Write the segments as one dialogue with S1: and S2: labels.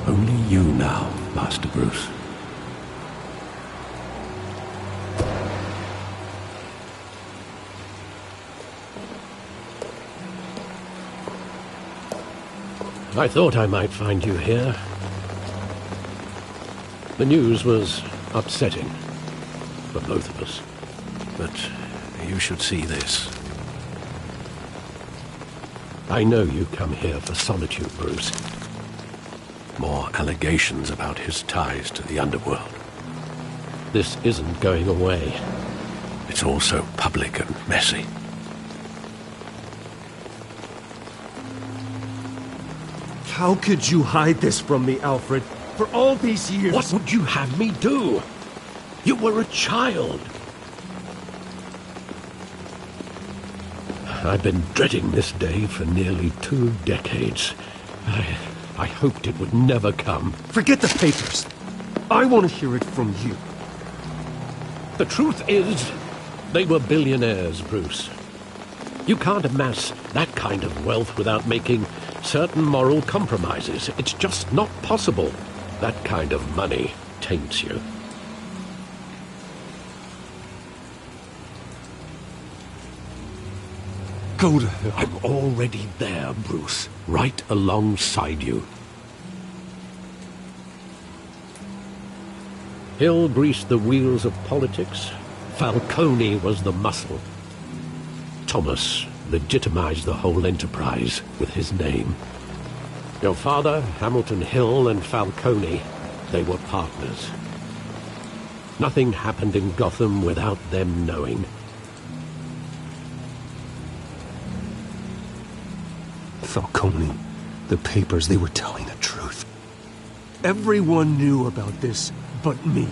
S1: Only you now, Master Bruce.
S2: I thought I might find you here. The news was upsetting for both of us.
S1: But you should see this.
S2: I know you come here for solitude, Bruce.
S1: More allegations about his ties to the underworld.
S2: This isn't going away.
S1: It's all so public and messy.
S3: How could you hide this from me, Alfred? For all these years...
S2: What would you have me do? You were a child. I've been dreading this day for nearly 2 decades. I hoped it would never come.
S3: Forget the papers. I want to hear it from you.
S2: The truth is, they were billionaires, Bruce. You can't amass that kind of wealth without making certain moral compromises. It's just not possible. That kind of money taints you.
S3: Go to hell.
S2: I'm already there, Bruce. Right alongside you. Hill greased the wheels of politics. Falcone was the muscle. Thomas legitimized the whole enterprise with his name. Your father, Hamilton Hill, and Falcone, they were partners. Nothing happened in Gotham without them knowing.
S3: Falcone, the papers, they were telling the truth. Everyone knew about this but me.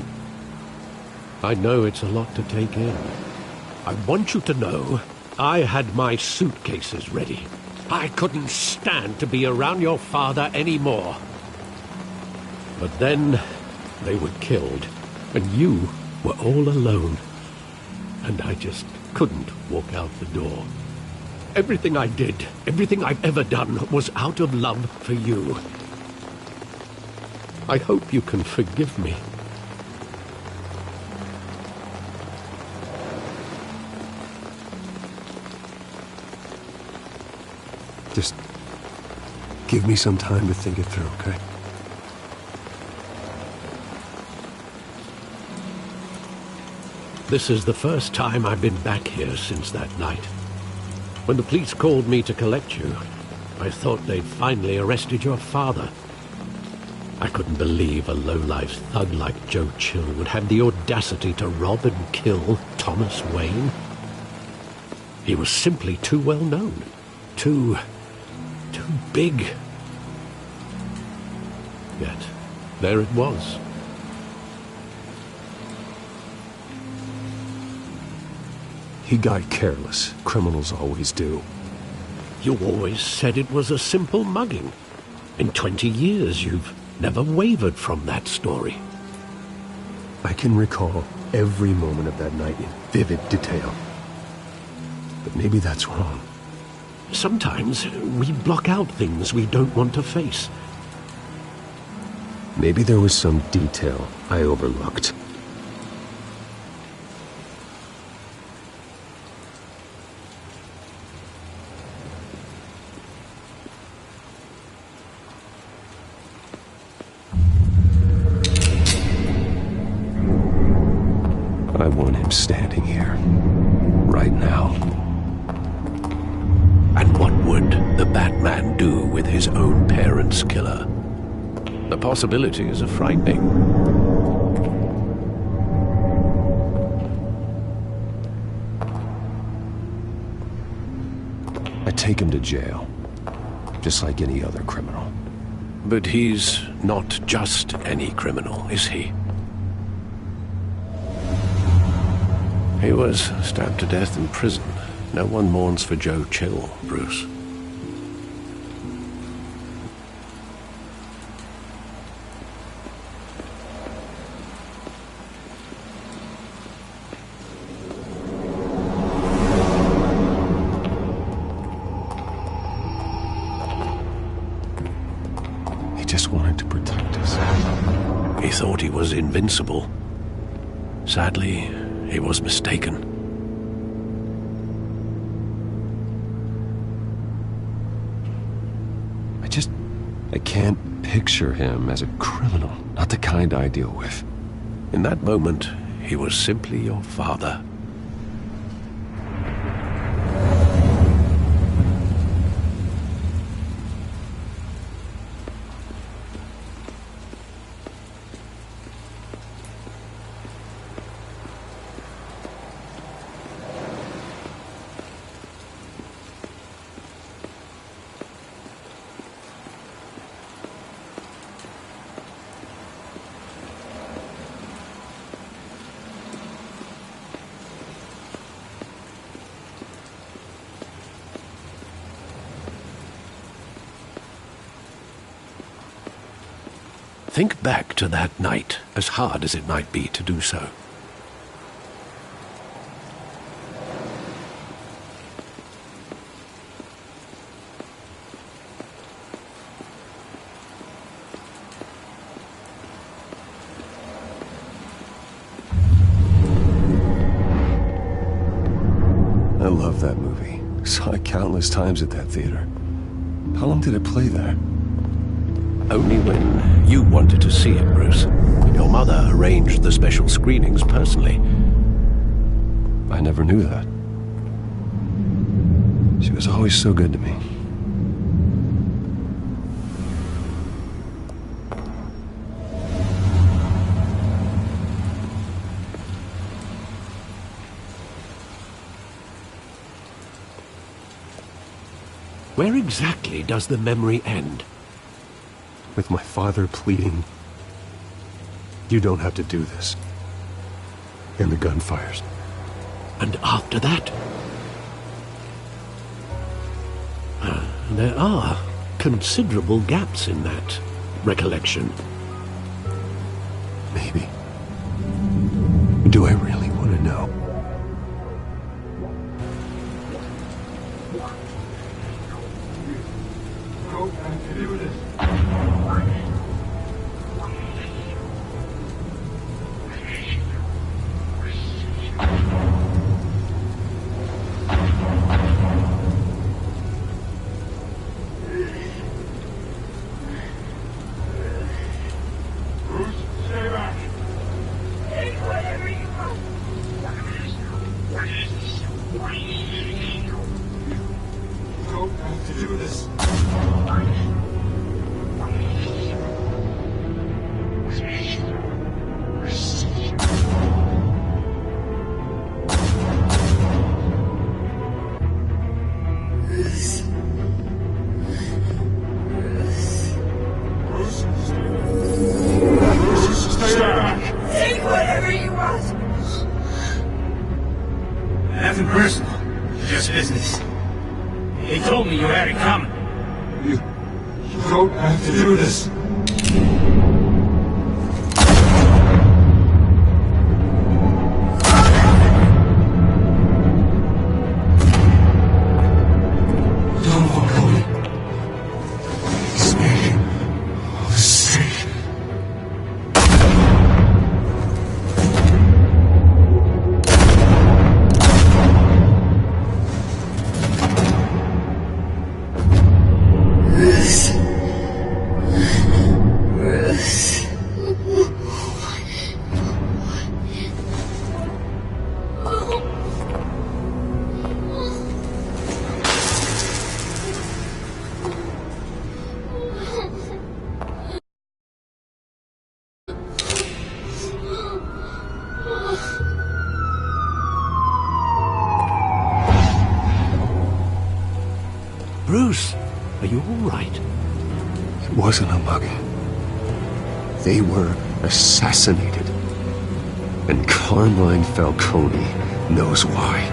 S2: I know it's a lot to take in. I want you to know I had my suitcases ready. I couldn't stand to be around your father anymore. But then they were killed, and you were all alone. And I just couldn't walk out the door. Everything I did, everything I've ever done, was out of love for you. I hope you can forgive me.
S3: Just give me some time to think it through, okay?
S2: This is the first time I've been back here since that night. When the police called me to collect you, I thought they'd finally arrested your father. I couldn't believe a low-life thug like Joe Chill would have the audacity to rob and kill Thomas Wayne. He was simply too well known. Too big. Yet, there it was.
S3: He got careless. Criminals always do.
S2: You always said it was a simple mugging. In 20 years, you've never wavered from that story.
S3: I can recall every moment of that night in vivid detail. But maybe that's wrong.
S2: Sometimes we block out things we don't want to face.
S3: Maybe there was some detail I overlooked. I want him standing here, right now.
S1: And what would the Batman do with his own parents' killer? The possibilities are frightening.
S3: I take him to jail, just like any other criminal.
S1: But he's not just any criminal, is he? He was stabbed to death in prison. No one mourns for Joe Chill, Bruce.
S3: just wanted to protect us.
S1: He thought he was invincible. Sadly, he was mistaken.
S3: I can't picture him as a criminal. Not the kind I deal with.
S1: In that moment, he was simply your father. Think back to that night, as hard as it might be to do so.
S3: I love that movie. Saw it countless times at that theater. How long did it play there?
S1: Only when you wanted to see it, Bruce. Your mother arranged the special screenings personally.
S3: I never knew that. She was always so good to me.
S2: Where exactly does the memory end?
S3: With my father pleading, "You don't have to do this." And the gun fires.
S2: And after that? There are considerable gaps in that recollection.
S3: Maybe. Do I really want to know?
S4: Nothing personal, just business. They told me you had it coming.
S5: You don't have to do this. Don't walk away. Stay. Stay.
S2: Bruce, are you all right?
S3: It wasn't a mugging. They were assassinated. And Carmine Falcone knows why.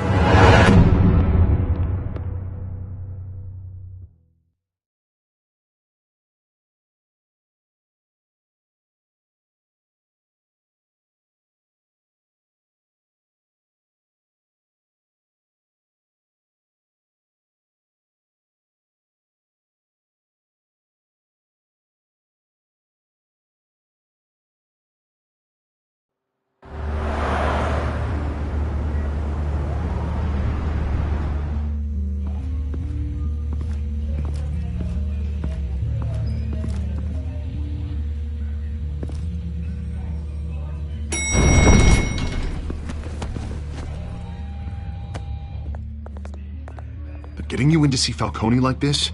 S6: Getting you in to see Falcone like this?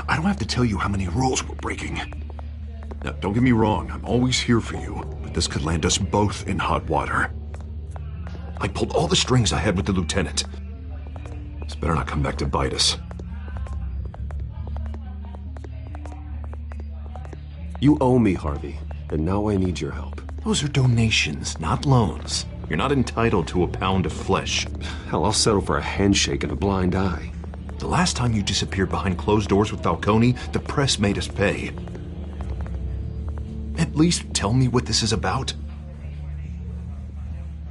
S6: I don't have to tell you how many rules we're breaking. Now, don't get me wrong, I'm always here for you, but this could land us both in hot water. I pulled all the strings I had with the lieutenant. This better not come back to bite us.
S3: You owe me, Harvey, and now I need your help.
S6: Those are donations, not loans. You're not entitled to a pound of flesh.
S3: Hell, I'll settle for a handshake and a blind eye.
S6: The last time you disappeared behind closed doors with Falcone, the press made us pay. At least tell me what this is about.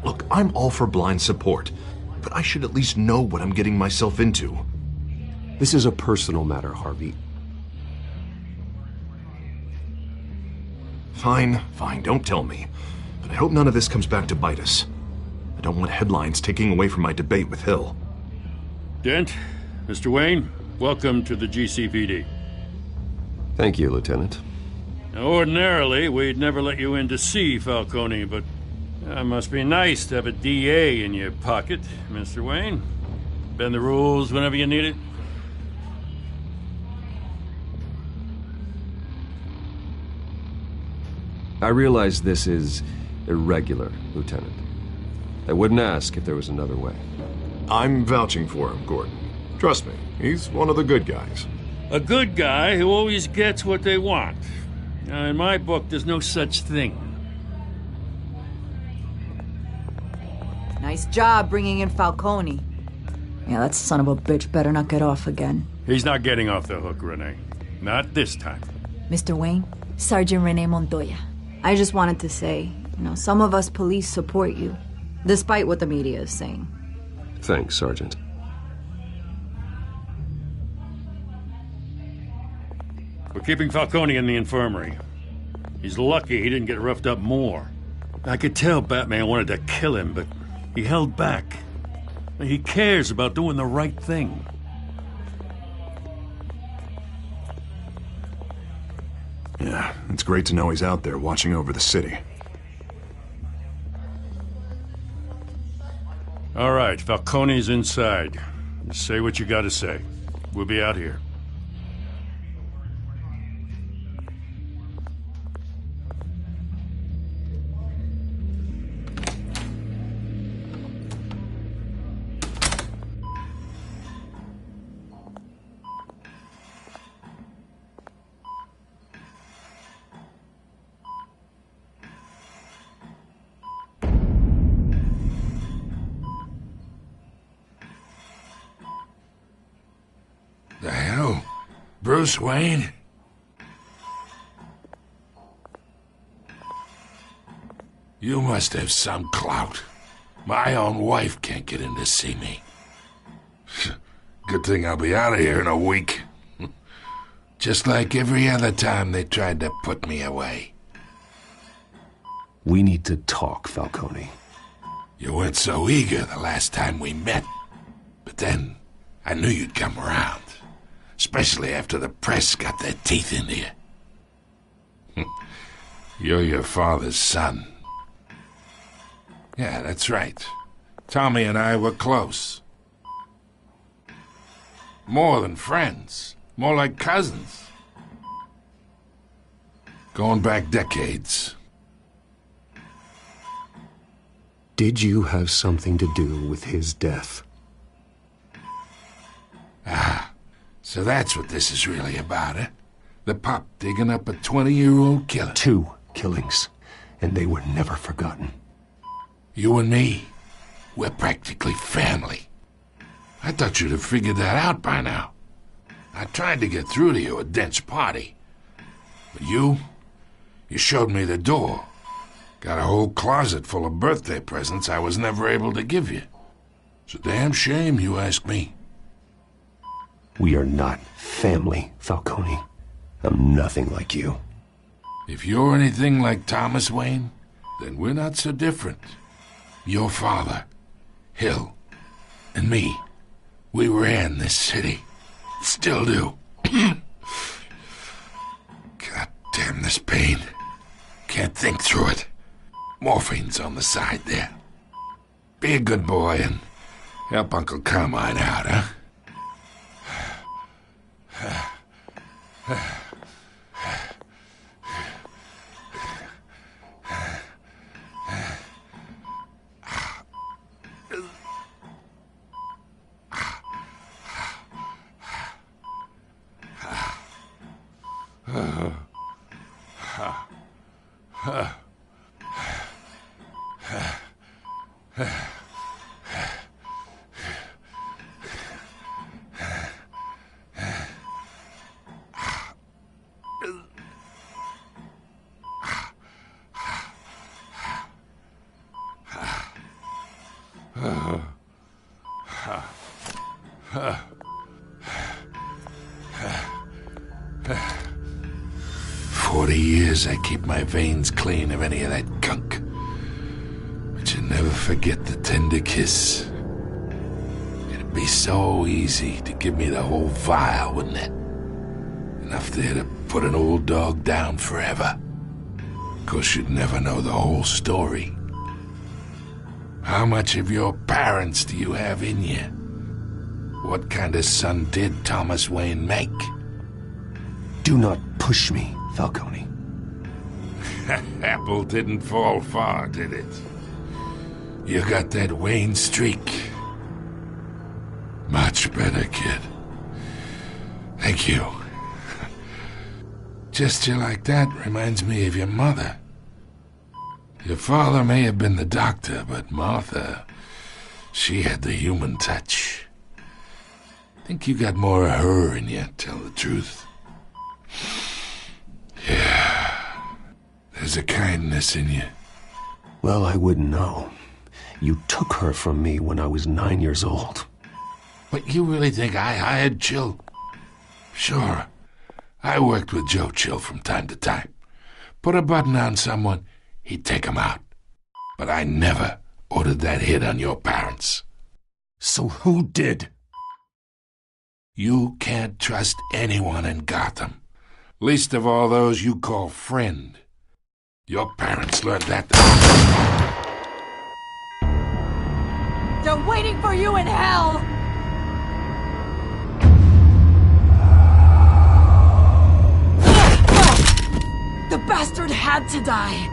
S6: Look, I'm all for blind support, but I should at least know what I'm getting myself into.
S3: This is a personal matter, Harvey.
S6: Fine, don't tell me. But I hope none of this comes back to bite us. I don't want headlines taking away from my debate with Hill.
S7: Dent, Mr. Wayne, welcome to the GCPD.
S3: Thank you, Lieutenant.
S7: Now, ordinarily, we'd never let you in to see Falcone, but it must be nice to have a DA in your pocket, Mr. Wayne. Bend the rules whenever you need it.
S3: I realize this is irregular, Lieutenant. I wouldn't ask if there was another way.
S6: I'm vouching for him, Gordon. Trust me, he's one of the good guys.
S7: A good guy who always gets what they want. Now, in my book, there's no such thing.
S8: Nice job bringing in Falcone. Yeah, that son of a bitch better not get off again.
S7: He's not getting off the hook, Renee. Not this time.
S8: Mr. Wayne, Sergeant Renee Montoya. I just wanted to say, some of us police support you, despite what the media is saying.
S3: Thanks, Sergeant.
S7: We're keeping Falcone in the infirmary. He's lucky he didn't get roughed up more. I could tell Batman wanted to kill him, but he held back. He cares about doing the right thing.
S6: Yeah, it's great to know he's out there watching over the city.
S7: All right, Falcone's inside. Just say what you gotta say. We'll be out here.
S9: The hell? Bruce Wayne? You must have some clout. My own wife can't get in to see me. Good thing I'll be out of here in a week. Just like every other time they tried to put me away.
S3: We need to talk, Falcone.
S9: You weren't so eager the last time we met. But then, I knew you'd come around. Especially after the press got their teeth into you. You're your father's son. Yeah, that's right. Tommy and I were close. More than friends. More like cousins. Going back decades.
S3: Did you have something to do with his death?
S9: Ah, so that's what this is really about, eh? The pup digging up a 20-year-old killer.
S3: 2 killings, and they were never forgotten.
S9: You and me, we're practically family. I thought you'd have figured that out by now. I tried to get through to you at Dent's party. But you showed me the door. Got a whole closet full of birthday presents I was never able to give you. It's a damn shame, you ask me.
S3: We are not family, Falcone. I'm nothing like you.
S9: If you're anything like Thomas Wayne, then we're not so different. Your father, Hill, and me, we ran this city. Still do. God damn this pain. Can't think through it. Morphine's on the side there. Be a good boy and help Uncle Carmine out, huh? I keep my veins clean of any of that gunk. But you never forget the tender kiss. It'd be so easy to give me the whole vial, wouldn't it? Enough there to put an old dog down forever. 'Course you'd never know the whole story. How much of your parents do you have in you? What kind of son did Thomas Wayne make?
S3: Do not push me, Falcone.
S9: Apple didn't fall far, did it? You got that Wayne streak. Much better, kid. Thank you. Gesture like that reminds me of your mother. Your father may have been the doctor, but Martha, she had the human touch. Think you got more of her in you, tell the truth. Yeah. There's a kindness in you.
S3: Well, I wouldn't know. You took her from me when I was 9 years old.
S9: But you really think I hired Chill? Sure. I worked with Joe Chill from time to time. Put a button on someone, he'd take him out. But I never ordered that hit on your parents.
S3: So who did?
S9: You can't trust anyone in Gotham. Least of all those you call friend. Your parents learned that.
S8: They're waiting for you in hell! The bastard had to die!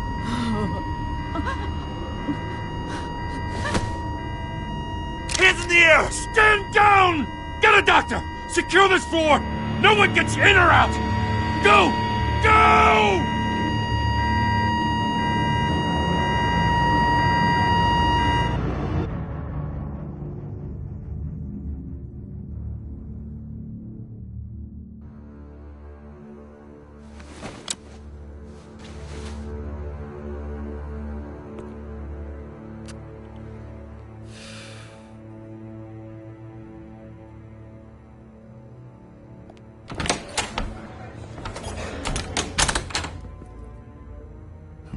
S7: Hands in the air! Stand down! Get a doctor! Secure this floor! No one gets in or out! Go! Go!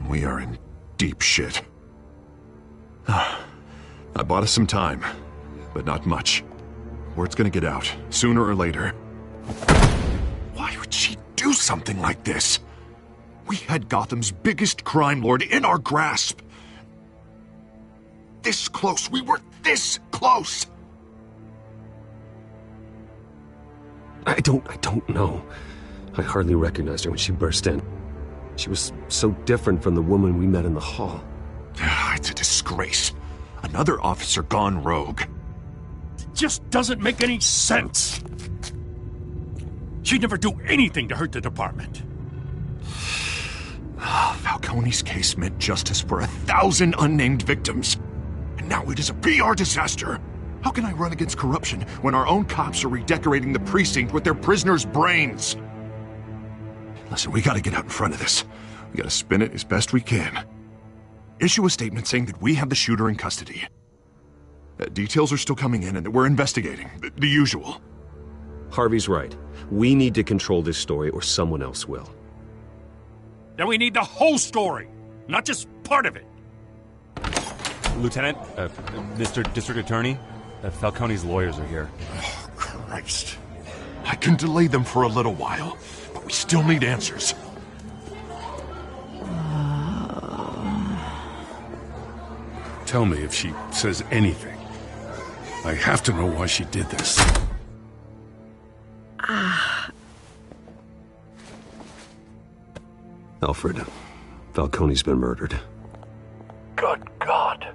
S6: We are in deep shit. I bought us some time, but not much. Word's gonna get out, sooner or later. Why would she do something like this? We had Gotham's biggest crime lord in our grasp. This close, we were this close!
S3: I don't know. I hardly recognized her when she burst in. She was so different from the woman we met in the hall.
S6: It's a disgrace. Another officer gone rogue.
S7: It just doesn't make any sense. She'd never do anything to hurt the department.
S6: Falcone's case meant justice for 1,000 unnamed victims. And now it is a PR disaster. How can I run against corruption when our own cops are redecorating the precinct with their prisoners' brains? Listen, we gotta get out in front of this. We gotta spin it as best we can. Issue a statement saying that we have the shooter in custody. Details are still coming in and that we're investigating. The usual.
S3: Harvey's right. We need to control this story or someone else will.
S7: Then we need the whole story, not just part of it.
S10: Lieutenant, Mr. District Attorney, Falcone's lawyers are here.
S6: Oh, Christ. I can delay them for a little while, but we still need answers.
S7: Tell me if she says anything. I have to know why she did this.
S3: Alfred, Falcone's been murdered.
S2: Good God.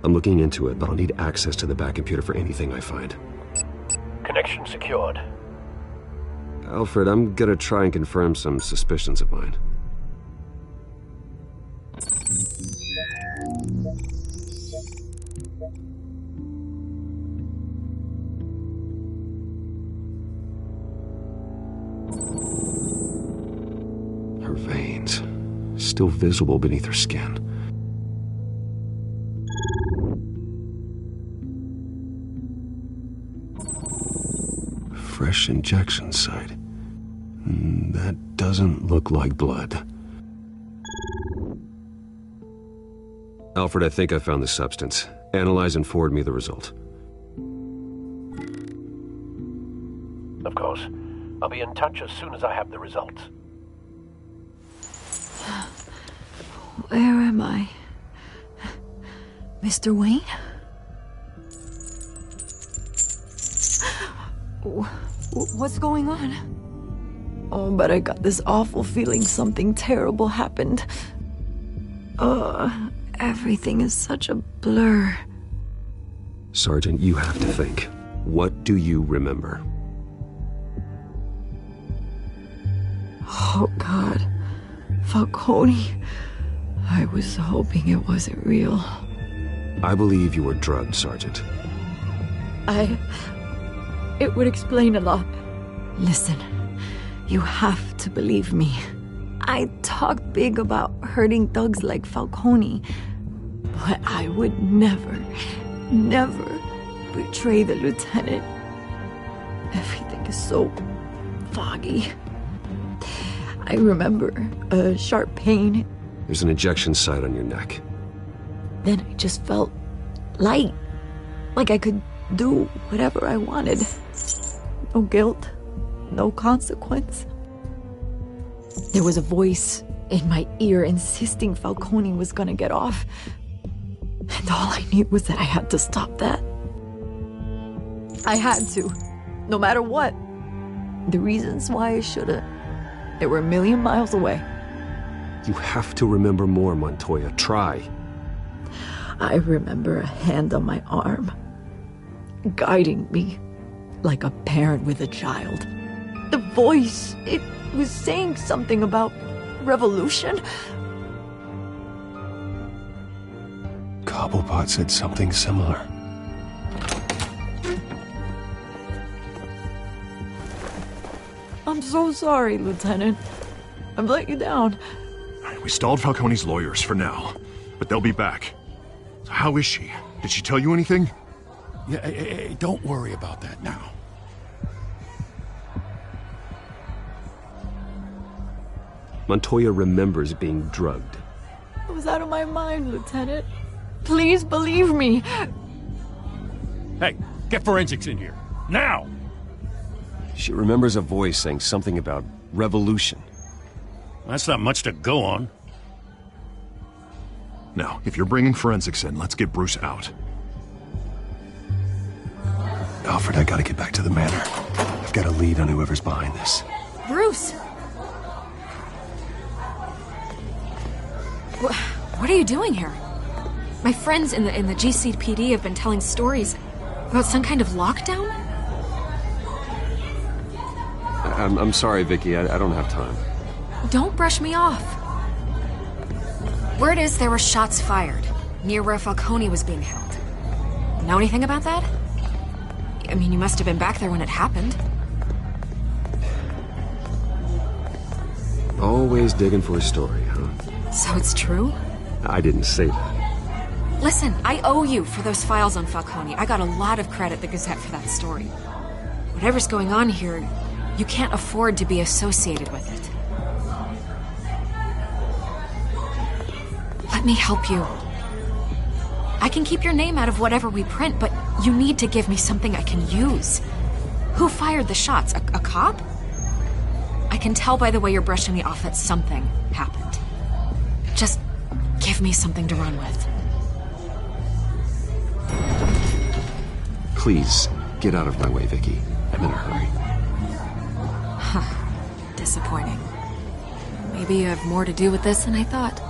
S3: I'm looking into it, but I'll need access to the back computer for anything I find.
S2: Connection secured.
S3: Alfred, I'm gonna try and confirm some suspicions of mine. Her veins, still visible beneath her skin. Fresh injection site. That doesn't look like blood. Alfred, I think I found the substance. Analyze and forward me the result.
S2: Of course. I'll be in touch as soon as I have the results.
S8: Where am I? Mr. Wayne? What's going on? Oh, but I got this awful feeling something terrible happened. Everything is such a blur.
S3: Sergeant, you have to think. What do you remember?
S8: Oh, God. Falcone. I was hoping it wasn't real.
S3: I believe you were drugged, Sergeant.
S8: It would explain a lot. Listen, you have to believe me. I talked big about hurting thugs like Falcone, but I would never betray the lieutenant. Everything is so foggy. I remember a sharp pain.
S3: There's an injection site on your neck.
S8: Then I just felt light, like I could do whatever I wanted. No guilt, no consequence. There was a voice in my ear insisting Falcone was gonna get off. And all I knew was that I had to stop that. I had to, no matter what. The reasons why I should've, they were a million miles away.
S3: You have to remember more, Montoya. Try.
S8: I remember a hand on my arm, guiding me like a parent with a child. The voice, it was saying something about revolution.
S3: Cobblepot said something similar.
S8: I'm so sorry, Lieutenant. I've let you down.
S6: We stalled Falcone's lawyers for now, but they'll be back. So how is she? Did she tell you anything?
S7: Yeah, hey, don't worry about that now.
S3: Montoya remembers being drugged.
S8: I was out of my mind, Lieutenant. Please believe me.
S7: Hey, get forensics in here. Now!
S3: She remembers a voice saying something about revolution.
S7: That's not much to go on.
S6: Now, if you're bringing forensics in, let's get Bruce out.
S3: Alfred, I gotta get back to the manor. I've got a lead on whoever's behind this.
S11: Bruce! What are you doing here? My friends in the GCPD have been telling stories about some kind of lockdown?
S3: I'm sorry, Vicky. I don't have time.
S11: Don't brush me off. Word is there were shots fired near where Falcone was being held. Know anything about that? I mean, you must have been back there when it happened.
S3: Always digging for a story, huh?
S11: So it's true?
S3: I didn't say that.
S11: Listen, I owe you for those files on Falcone. I got a lot of credit at the Gazette for that story. Whatever's going on here, you can't afford to be associated with it. Let me help you. I can keep your name out of whatever we print, but you need to give me something I can use. Who fired the shots? A cop? I can tell by the way you're brushing me off that something happened. Just give me something to run with.
S3: Please, get out of my way, Vicky. I'm in a hurry.
S11: Huh. Disappointing. Maybe you have more to do with this than I thought.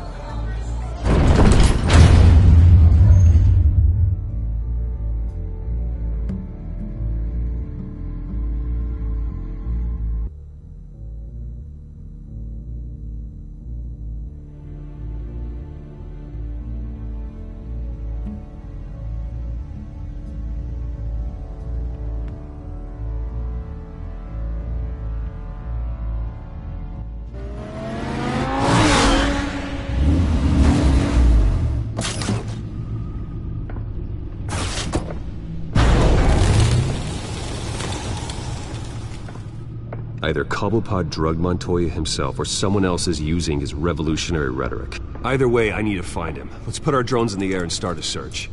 S3: Either Cobblepot drugged Montoya himself, or someone else is using his revolutionary rhetoric. Either way, I need to find him. Let's put our drones in the air and start a search.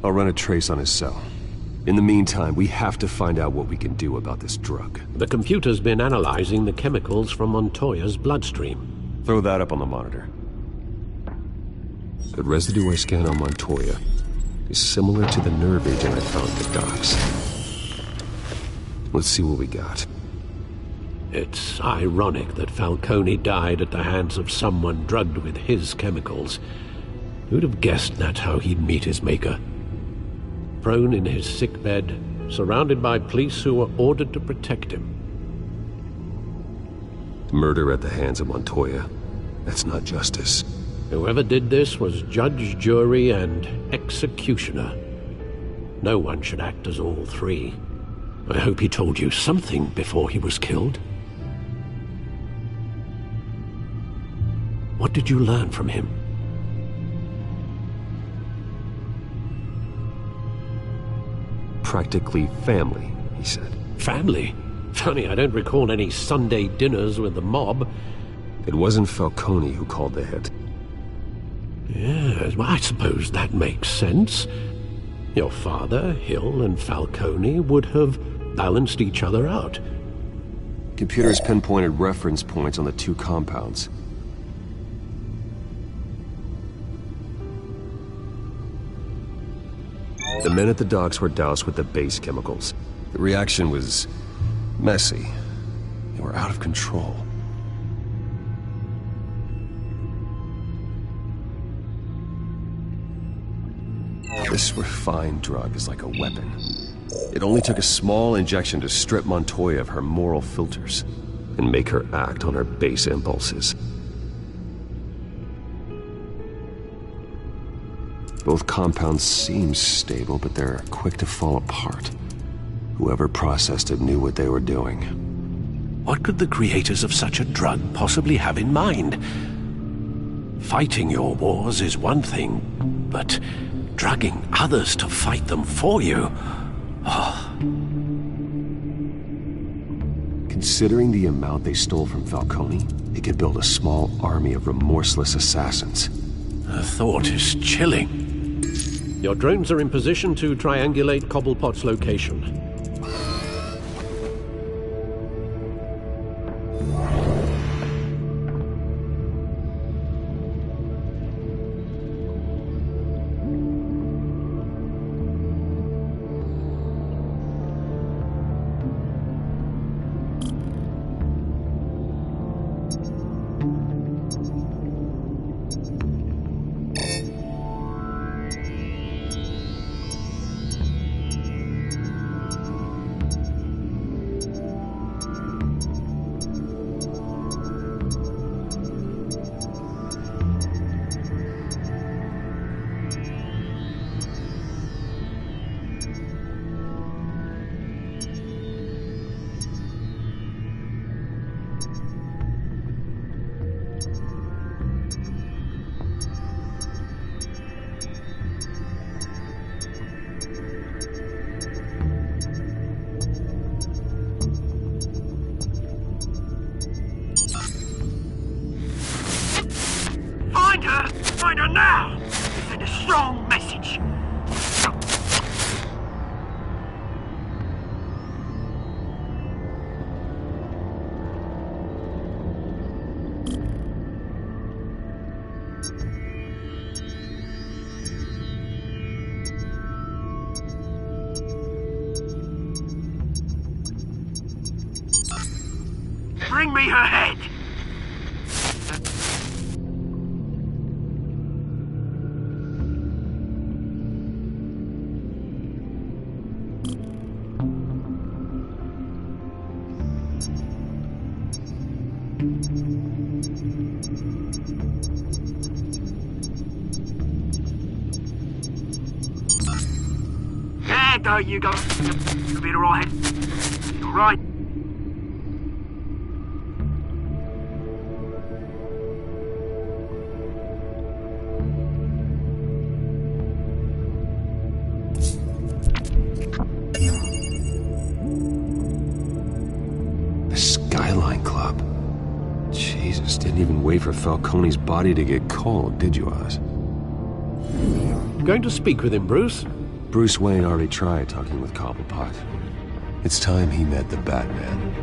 S3: I'll run a trace on his cell. In the meantime, we have to find out what we can do about this drug.
S2: The computer's been analyzing the chemicals from Montoya's bloodstream.
S3: Throw that up on the monitor. The residue I scanned on Montoya is similar to the nerve agent I found at the docks. Let's see what we got.
S2: It's ironic that Falcone died at the hands of someone drugged with his chemicals. Who'd have guessed that's how he'd meet his maker? Prone in his sickbed, surrounded by police who were ordered to protect him.
S3: Murder at the hands of Montoya. That's not justice.
S2: Whoever did this was judge, jury, and executioner. No one should act as all three. I hope he told you something before he was killed. What did you learn from him?
S3: Practically family, he said.
S2: Family? Funny, I don't recall any Sunday dinners with the mob.
S3: It wasn't Falcone who called the hit.
S2: Yes, well, I suppose that makes sense. Your father, Hill, and Falcone would have balanced each other out.
S3: Computers pinpointed reference points on the two compounds. The men at the docks were doused with the base chemicals. The reaction was messy. They were out of control. This refined drug is like a weapon. It only took a small injection to strip Montoya of her moral filters and make her act on her base impulses. Both compounds seem stable, but they're quick to fall apart. Whoever processed it knew what they were doing.
S2: What could the creators of such a drug possibly have in mind? Fighting your wars is one thing, but drugging others to fight them for you? Oh.
S3: Considering the amount they stole from Falcone, they could build a small army of remorseless assassins.
S2: The thought is chilling. Your drones are in position to triangulate Cobblepot's location.
S12: Find her now! Send a strong message. Bring me her head! Yeah, don't you go. You'll be alright. Alright.
S3: The Skyline Club. Jesus, didn't even wait for Falcone's body to get cold, did you, Oz?
S2: Going to speak with him, Bruce?
S3: Bruce Wayne already tried talking with Cobblepot. It's time he met the Batman.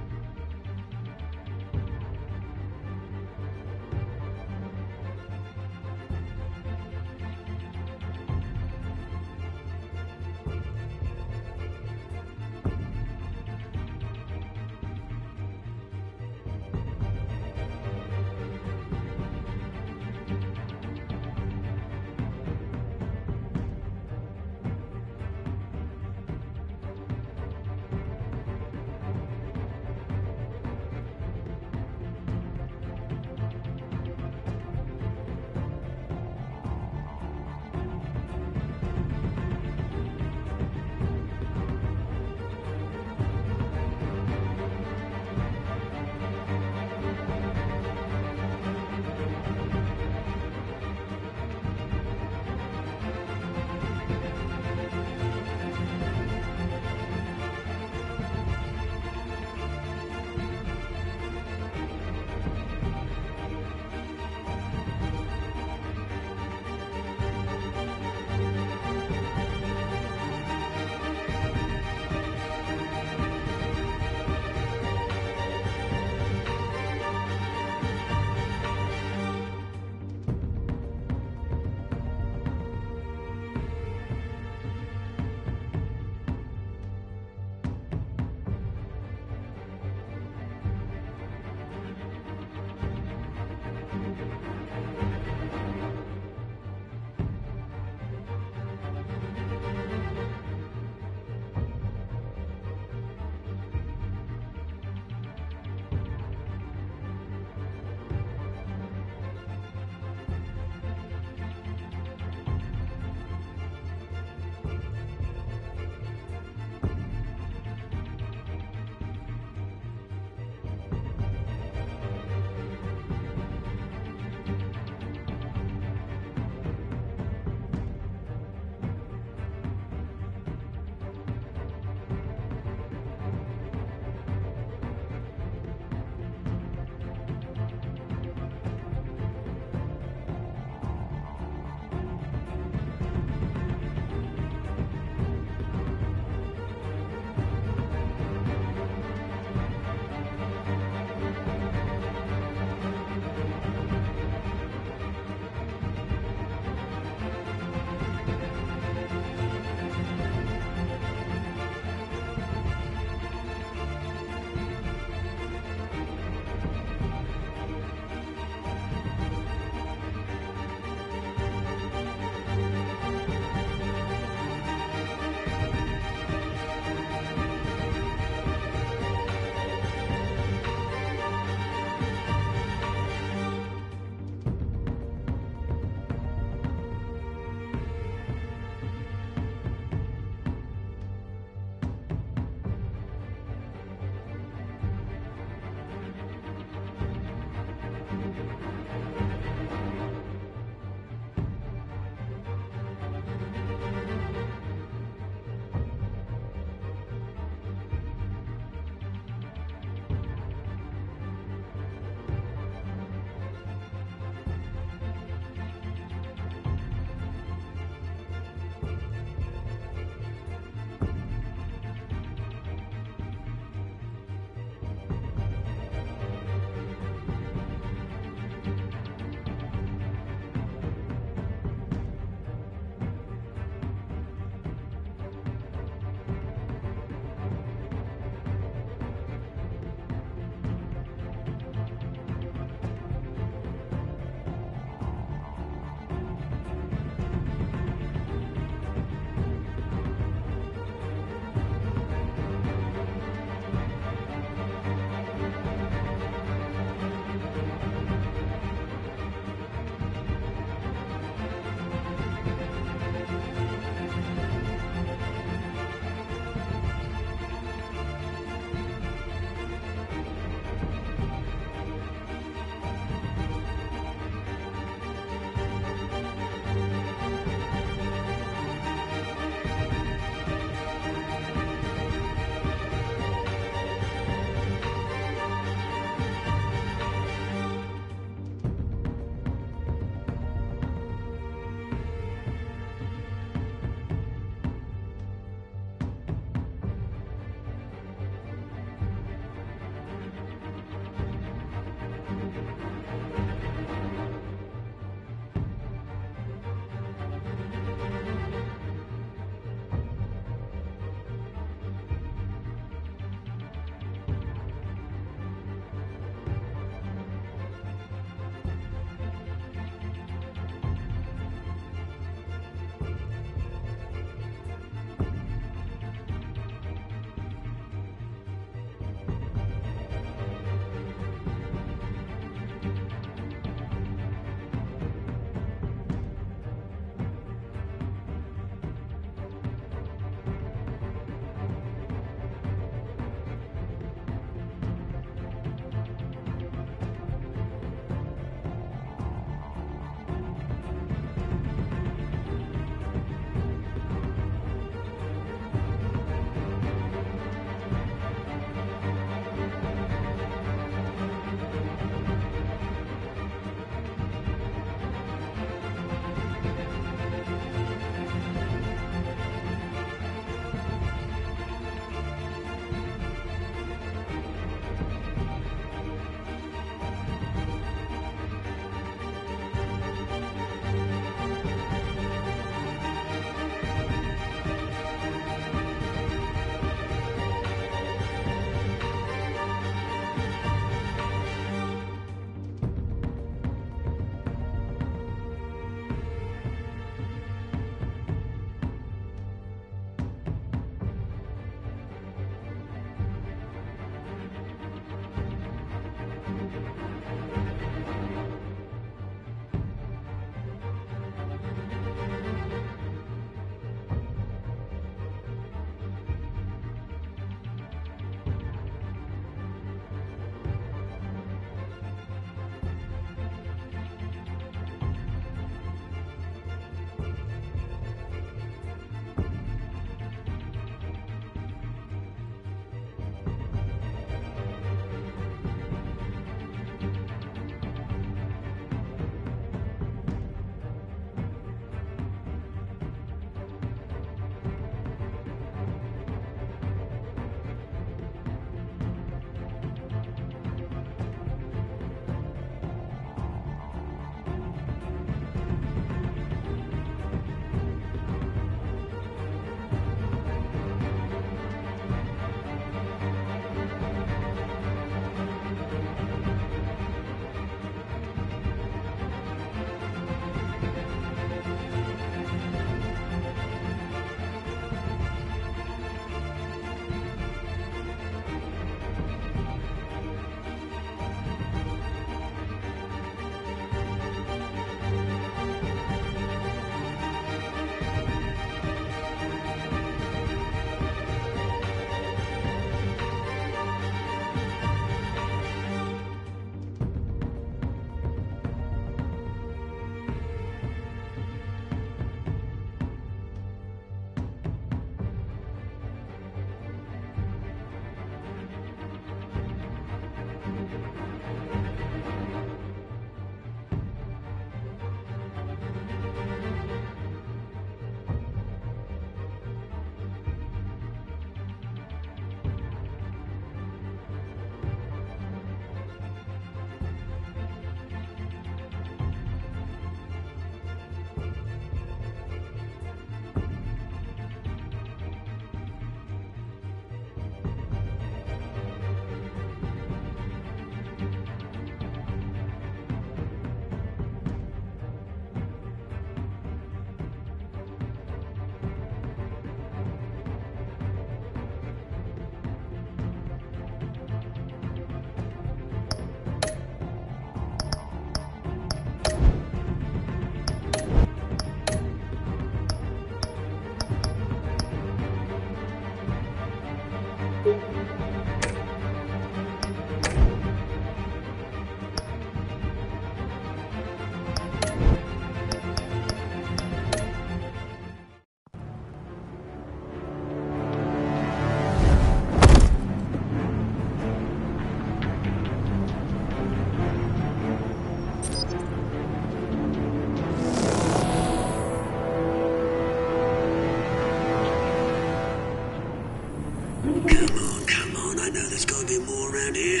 S13: Come on, I know there's gotta be more around here.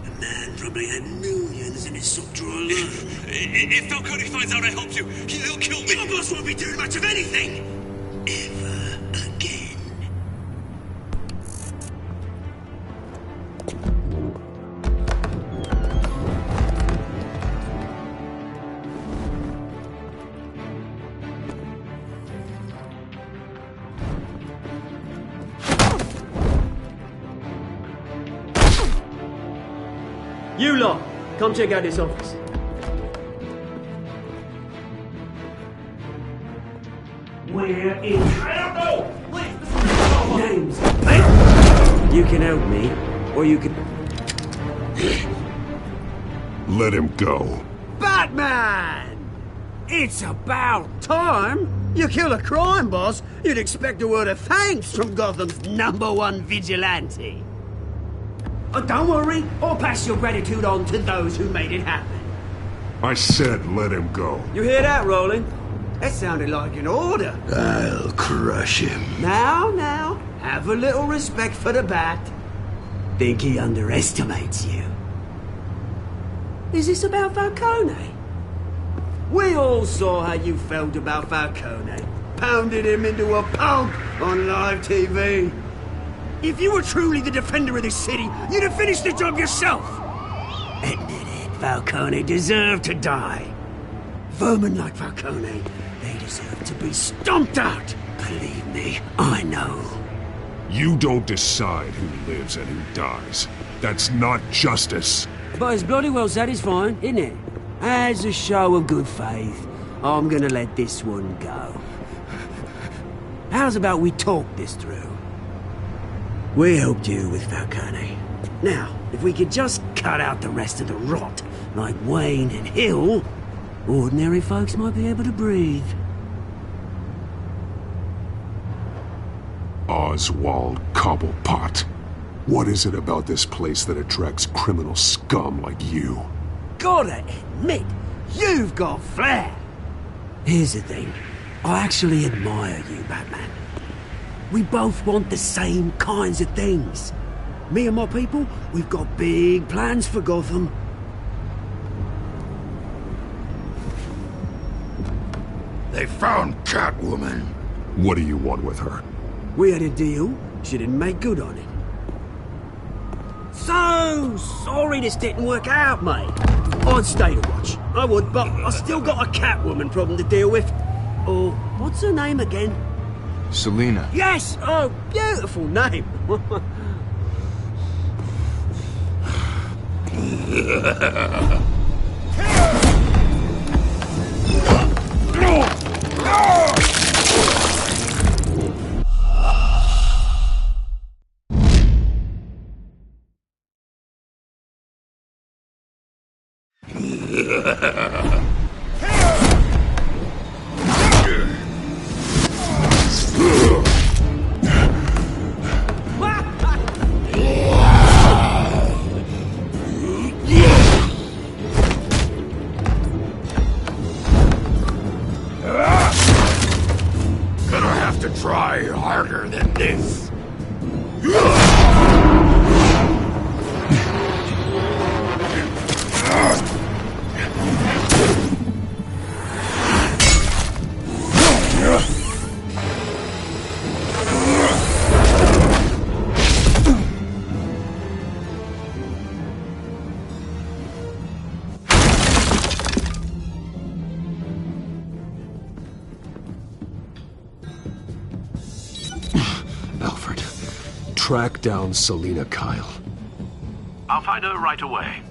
S13: The man probably had millions in his sock drawer alone. If Falcone finds out I helped you, he'll kill me. Your boss won't be doing much of anything! Ever again.
S14: You lot, come check out this office. We're in trouble! Names. You can help me, or you can...
S6: Let him go.
S14: Batman! It's about time! You kill a crime boss, you'd expect a word of thanks from Gotham's #1 vigilante. Oh, don't worry, I'll pass your gratitude on to those who made it happen.
S6: I said let him go.
S14: You hear that, Roland? That sounded like an order.
S6: I'll crush him.
S14: Now, have a little respect for the Bat. Think he underestimates you. Is this about Falcone? We all saw how you felt about Falcone. Pounded him into a pulp on live TV. If you were truly the defender of this city, you'd have finished the job yourself. Admit it, Falcone deserved to die. Vermin like Falcone, they deserve to be stomped out. Believe me, I know.
S6: You don't decide who lives and who dies. That's not justice.
S14: But it's bloody well satisfying, isn't it? As a show of good faith, I'm gonna let this one go. How's about we talk this through? We helped you with Falcone. Now, if we could just cut out the rest of the rot, like Wayne and Hill, ordinary folks might be able to breathe.
S6: Oswald Cobblepot. What is it about this place that attracts criminal scum like you?
S14: Gotta admit, you've got flair. Here's the thing. I actually admire you, Batman. We both want the same kinds of things. Me and my people, we've got big plans for Gotham.
S9: They found Catwoman.
S6: What do you want with her?
S14: We had a deal. She didn't make good on it. So sorry this didn't work out, mate. I'd stay to watch. I would, but I still got a Catwoman problem to deal with. Oh, what's her name again?
S15: Selina.
S14: Yes! Oh, beautiful name.
S9: Gonna have to try harder than this.
S3: Alfred, track down Selina Kyle.
S1: I'll find her right away.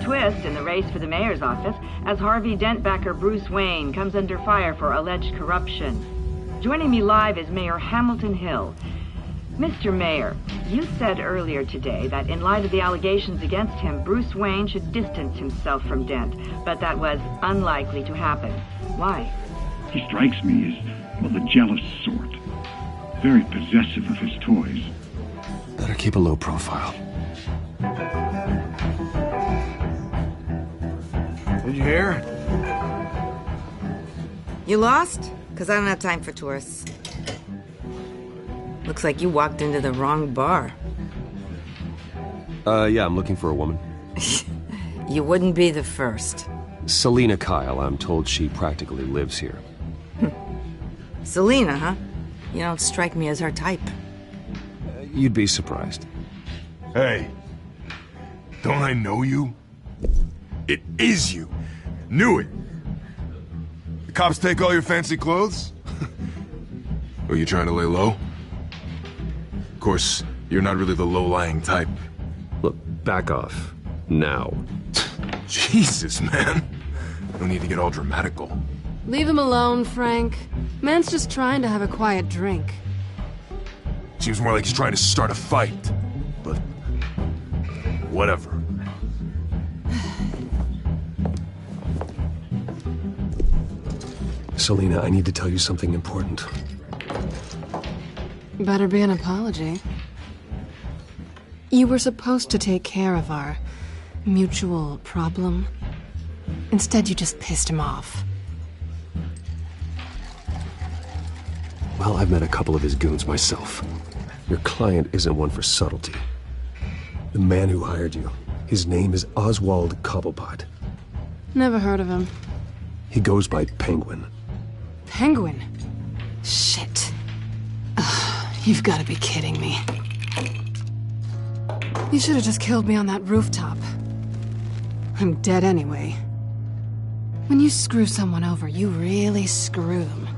S15: twist in the race for the mayor's office as Harvey Dent backer Bruce Wayne comes under fire for alleged corruption. Joining me live is Mayor Hamilton Hill. Mr. Mayor, you said earlier today that in light of the allegations against him, Bruce Wayne should distance himself from Dent, but that was unlikely to happen. Why?
S16: He strikes me as, well, the jealous sort. Very possessive of his toys.
S3: Better keep a low profile.
S6: Did you hear?
S17: You lost? Because I don't have time for tourists. Looks like you walked into the wrong bar.
S3: Yeah, I'm looking for a woman.
S17: You wouldn't be the first.
S3: Selina Kyle, I'm told she practically lives here.
S17: Selina, huh? You don't strike me as her type.
S3: You'd be surprised.
S18: Hey, don't I know you? It is you. Knew it. The cops take all your fancy clothes? Are you trying to lay low? Of course, you're not really the low-lying type.
S3: Look, back off. Now.
S18: Jesus, man. No need to get all dramatical.
S19: Leave him alone, Frank. Man's just trying to have a quiet drink.
S18: Seems more like he's trying to start a fight. But... whatever.
S3: Selina, I need to tell you something important.
S19: Better be an apology. You were supposed to take care of our mutual problem. Instead, you just pissed him off.
S3: Well, I've met a couple of his goons myself. Your client isn't one for subtlety. The man who hired you, his name is Oswald Cobblepot.
S19: Never heard of him.
S3: He goes by Penguin.
S19: Penguin? Shit. Ugh, you've got to be kidding me. You should have just killed me on that rooftop. I'm dead anyway. When you screw someone over, you really screw them.